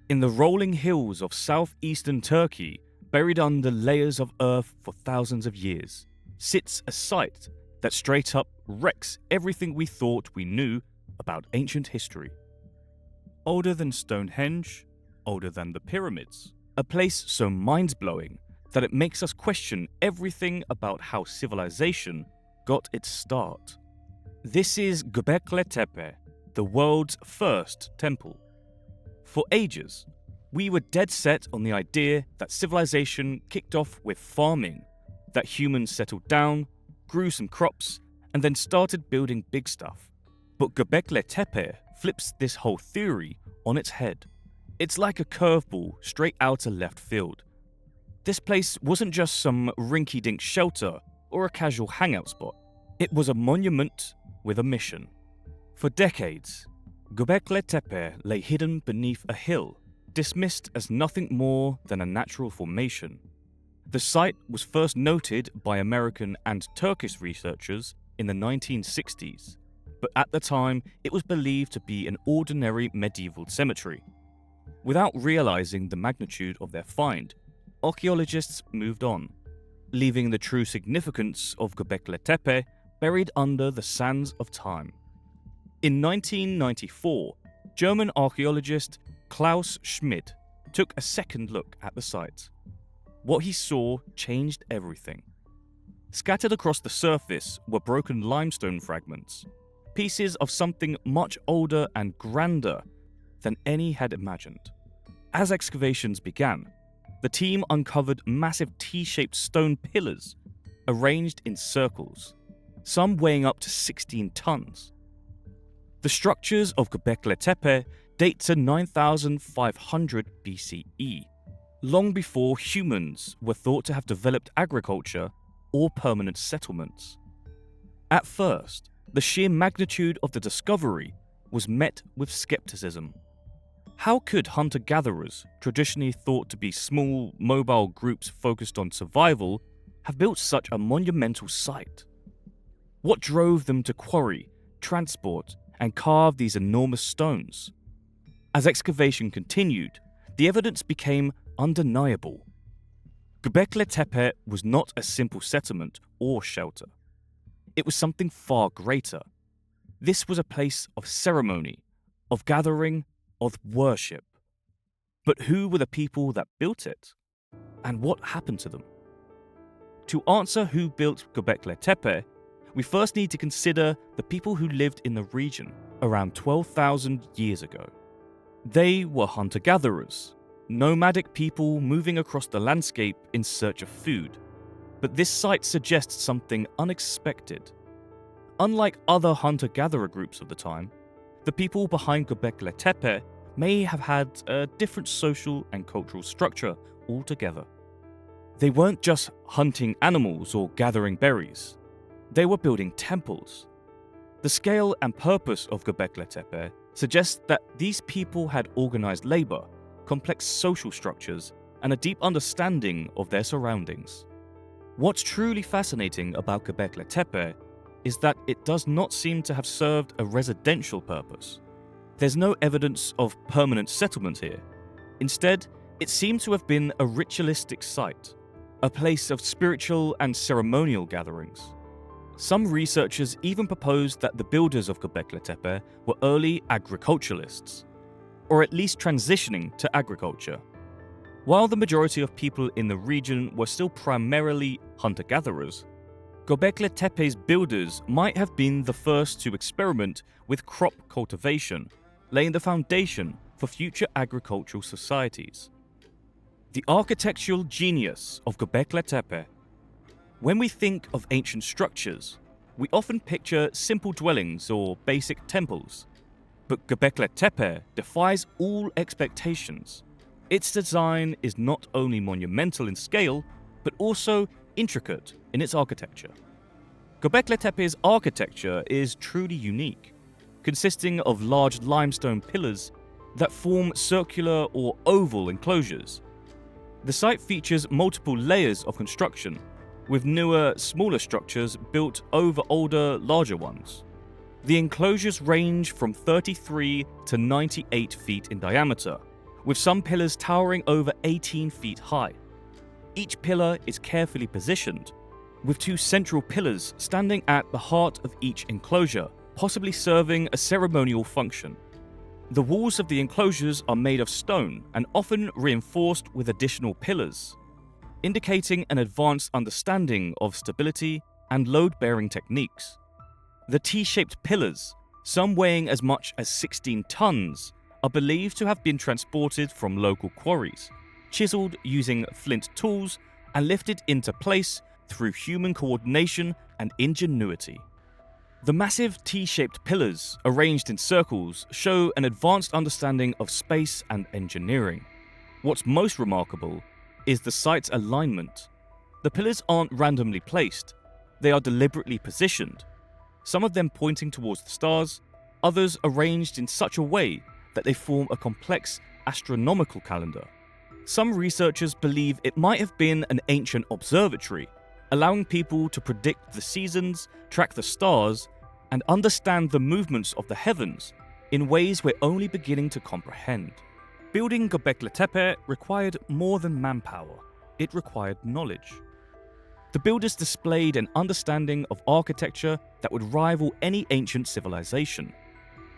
In the rolling hills of southeastern Turkey, buried under layers of earth for thousands of years, sits a site that straight up wrecks everything we thought we knew about ancient history. Older than Stonehenge, older than the pyramids, a place so mind-blowing that it makes us question everything about how civilization got its start. This is Göbekli Tepe, the world's first temple. For ages, we were dead set on the idea that civilization kicked off with farming, that humans settled down, grew some crops, and then started building big stuff. But Göbekli Tepe flips this whole theory on its head. It's like a curveball straight out of left field. This place wasn't just some rinky-dink shelter or a casual hangout spot. It was a monument with a mission. For decades, Göbekli Tepe lay hidden beneath a hill, dismissed as nothing more than a natural formation. The site was first noted by American and Turkish researchers in the 1960s, but at the time it was believed to be an ordinary medieval cemetery. Without realizing the magnitude of their find, archaeologists moved on, leaving the true significance of Göbekli Tepe buried under the sands of time. In 1994, German archaeologist Klaus Schmidt took a second look at the site. What he saw changed everything. Scattered across the surface were broken limestone fragments, pieces of something much older and grander than any had imagined. As excavations began, the team uncovered massive T-shaped stone pillars arranged in circles, some weighing up to 16 tons. The structures of Göbekli Tepe date to 9,500 BCE, long before humans were thought to have developed agriculture or permanent settlements. At first, the sheer magnitude of the discovery was met with skepticism. How could hunter-gatherers, traditionally thought to be small, mobile groups focused on survival, have built such a monumental site? What drove them to quarry, transport, and carve these enormous stones? As excavation continued, the evidence became undeniable. Göbekli Tepe was not a simple settlement or shelter. It was something far greater. This was a place of ceremony, of gathering, of worship. But who were the people that built it? And what happened to them? To answer who built Göbekli Tepe, we first need to consider the people who lived in the region around 12,000 years ago. They were hunter-gatherers, nomadic people moving across the landscape in search of food. But this site suggests something unexpected. Unlike other hunter-gatherer groups of the time, the people behind Göbekli Tepe may have had a different social and cultural structure altogether. They weren't just hunting animals or gathering berries. They were building temples. The scale and purpose of Göbekli Tepe suggests that these people had organized labor, complex social structures, and a deep understanding of their surroundings. What's truly fascinating about Göbekli Tepe is that it does not seem to have served a residential purpose. There's no evidence of permanent settlement here. Instead, it seems to have been a ritualistic site, a place of spiritual and ceremonial gatherings. Some researchers even proposed that the builders of Göbekli Tepe were early agriculturalists, or at least transitioning to agriculture. While the majority of people in the region were still primarily hunter-gatherers, Göbekli Tepe's builders might have been the first to experiment with crop cultivation, laying the foundation for future agricultural societies. The architectural genius of Göbekli Tepe. When we think of ancient structures, we often picture simple dwellings or basic temples. But Göbekli Tepe defies all expectations. Its design is not only monumental in scale, but also intricate in its architecture. Göbekli Tepe's architecture is truly unique, consisting of large limestone pillars that form circular or oval enclosures. The site features multiple layers of construction, with newer, smaller structures built over older, larger ones. The enclosures range from 33 to 98 feet in diameter, with some pillars towering over 18 feet high. Each pillar is carefully positioned, with two central pillars standing at the heart of each enclosure, possibly serving a ceremonial function. The walls of the enclosures are made of stone and often reinforced with additional pillars, indicating an advanced understanding of stability and load-bearing techniques. The T-shaped pillars, some weighing as much as 16 tons, are believed to have been transported from local quarries, chiseled using flint tools, and lifted into place through human coordination and ingenuity. The massive T-shaped pillars, arranged in circles, show an advanced understanding of space and engineering. What's most remarkable is the site's alignment. The pillars aren't randomly placed, they are deliberately positioned, some of them pointing towards the stars, others arranged in such a way that they form a complex astronomical calendar. Some researchers believe it might have been an ancient observatory, allowing people to predict the seasons, track the stars, and understand the movements of the heavens in ways we're only beginning to comprehend. Building Göbekli Tepe required more than manpower, it required knowledge. The builders displayed an understanding of architecture that would rival any ancient civilization.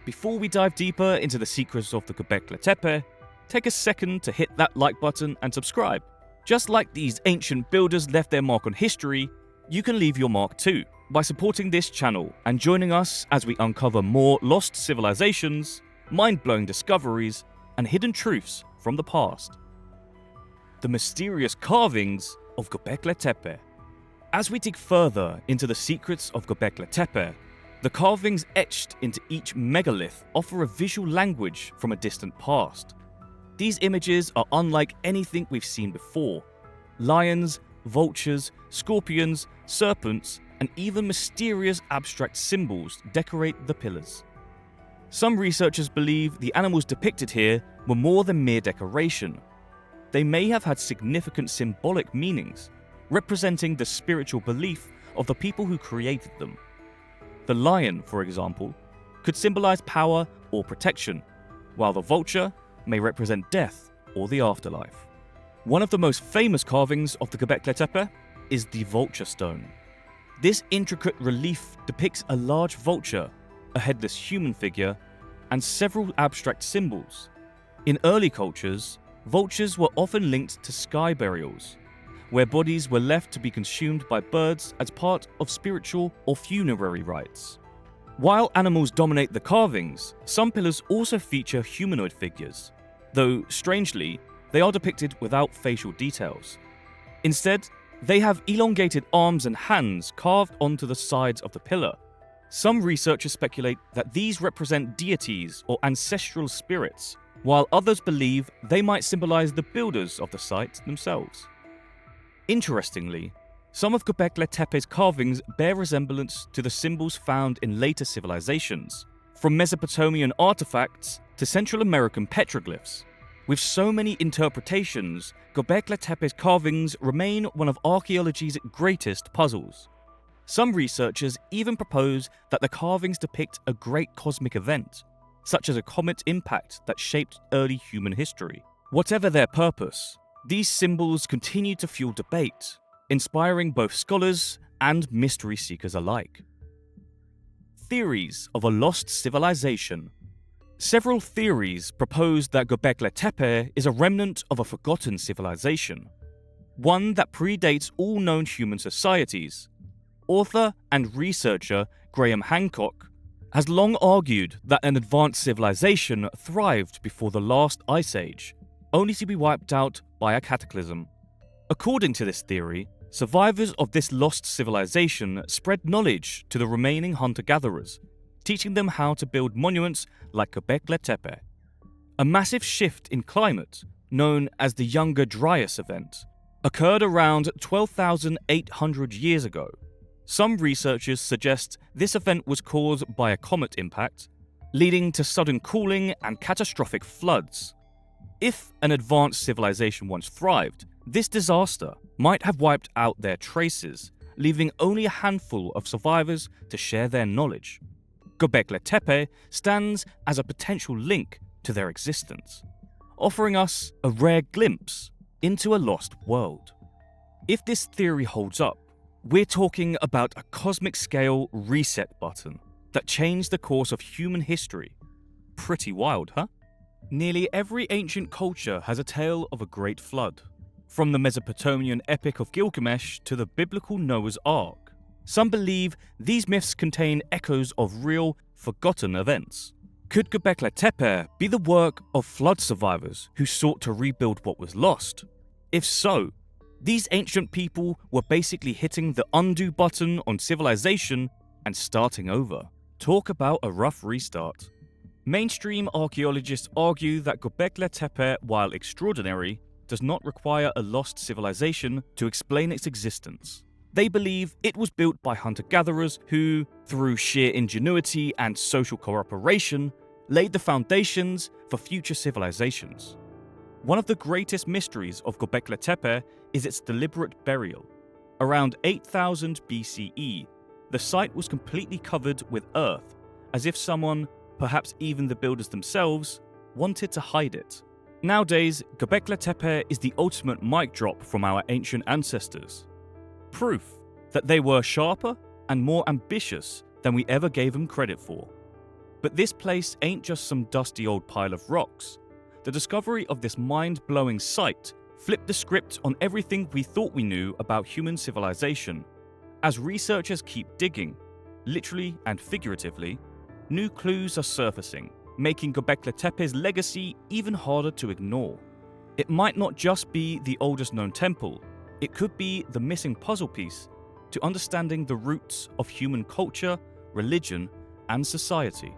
Before we dive deeper into the secrets of the Göbekli Tepe, take a second to hit that like button and subscribe. Just like these ancient builders left their mark on history, you can leave your mark too by supporting this channel and joining us as we uncover more lost civilizations, mind-blowing discoveries, and hidden truths from the past. The mysterious carvings of Göbekli Tepe. As we dig further into the secrets of Göbekli Tepe, the carvings etched into each megalith offer a visual language from a distant past. These images are unlike anything we've seen before. Lions, vultures, scorpions, serpents, and even mysterious abstract symbols decorate the pillars. Some researchers believe the animals depicted here were more than mere decoration. They may have had significant symbolic meanings, representing the spiritual belief of the people who created them. The lion, for example, could symbolize power or protection, while the vulture may represent death or the afterlife. One of the most famous carvings of the Göbekli Tepe is the vulture stone. This intricate relief depicts a large vulture, a headless human figure, and several abstract symbols. In early cultures, vultures were often linked to sky burials, where bodies were left to be consumed by birds as part of spiritual or funerary rites. While animals dominate the carvings, some pillars also feature humanoid figures, though strangely, they are depicted without facial details. Instead, they have elongated arms and hands carved onto the sides of the pillar. Some researchers speculate that these represent deities or ancestral spirits, while others believe they might symbolize the builders of the site themselves. Interestingly, some of Göbekli Tepe's carvings bear resemblance to the symbols found in later civilizations, from Mesopotamian artifacts to Central American petroglyphs. With so many interpretations, Göbekli Tepe's carvings remain one of archaeology's greatest puzzles. Some researchers even propose that the carvings depict a great cosmic event, such as a comet impact that shaped early human history. Whatever their purpose, these symbols continue to fuel debate, inspiring both scholars and mystery seekers alike. Theories of a lost civilization. Several theories propose that Göbekli Tepe is a remnant of a forgotten civilization, one that predates all known human societies. Author and researcher Graham Hancock has long argued that an advanced civilization thrived before the last ice age, only to be wiped out by a cataclysm. According to this theory, survivors of this lost civilization spread knowledge to the remaining hunter-gatherers, teaching them how to build monuments like Göbekli Tepe. A massive shift in climate, known as the Younger Dryas event, occurred around 12,800 years ago. Some researchers suggest this event was caused by a comet impact, leading to sudden cooling and catastrophic floods. If an advanced civilization once thrived, this disaster might have wiped out their traces, leaving only a handful of survivors to share their knowledge. Göbekli Tepe stands as a potential link to their existence. offering us a rare glimpse into a lost world. If this theory holds up, we're talking about a cosmic scale reset button that changed the course of human history. Pretty wild, huh? Nearly every ancient culture has a tale of a great flood, from the Mesopotamian epic of Gilgamesh to the biblical Noah's Ark. Some believe these myths contain echoes of real, forgotten events. Could Göbekli Tepe be the work of flood survivors who sought to rebuild what was lost? If so, these ancient people were basically hitting the undo button on civilization and starting over. Talk about a rough restart. Mainstream archaeologists argue that Göbekli Tepe, while extraordinary, does not require a lost civilization to explain its existence. They believe it was built by hunter-gatherers who, through sheer ingenuity and social cooperation, laid the foundations for future civilizations. One of the greatest mysteries of Göbekli Tepe is its deliberate burial. Around 8000 BCE, the site was completely covered with earth, as if someone, perhaps even the builders themselves, wanted to hide it. Nowadays, Göbekli Tepe is the ultimate mic drop from our ancient ancestors. Proof that they were sharper and more ambitious than we ever gave them credit for. But this place ain't just some dusty old pile of rocks. The discovery of this mind-blowing site flipped the script on everything we thought we knew about human civilization. As researchers keep digging, literally and figuratively, new clues are surfacing, making Göbekli Tepe's legacy even harder to ignore. It might not just be the oldest known temple, it could be the missing puzzle piece to understanding the roots of human culture, religion, and society.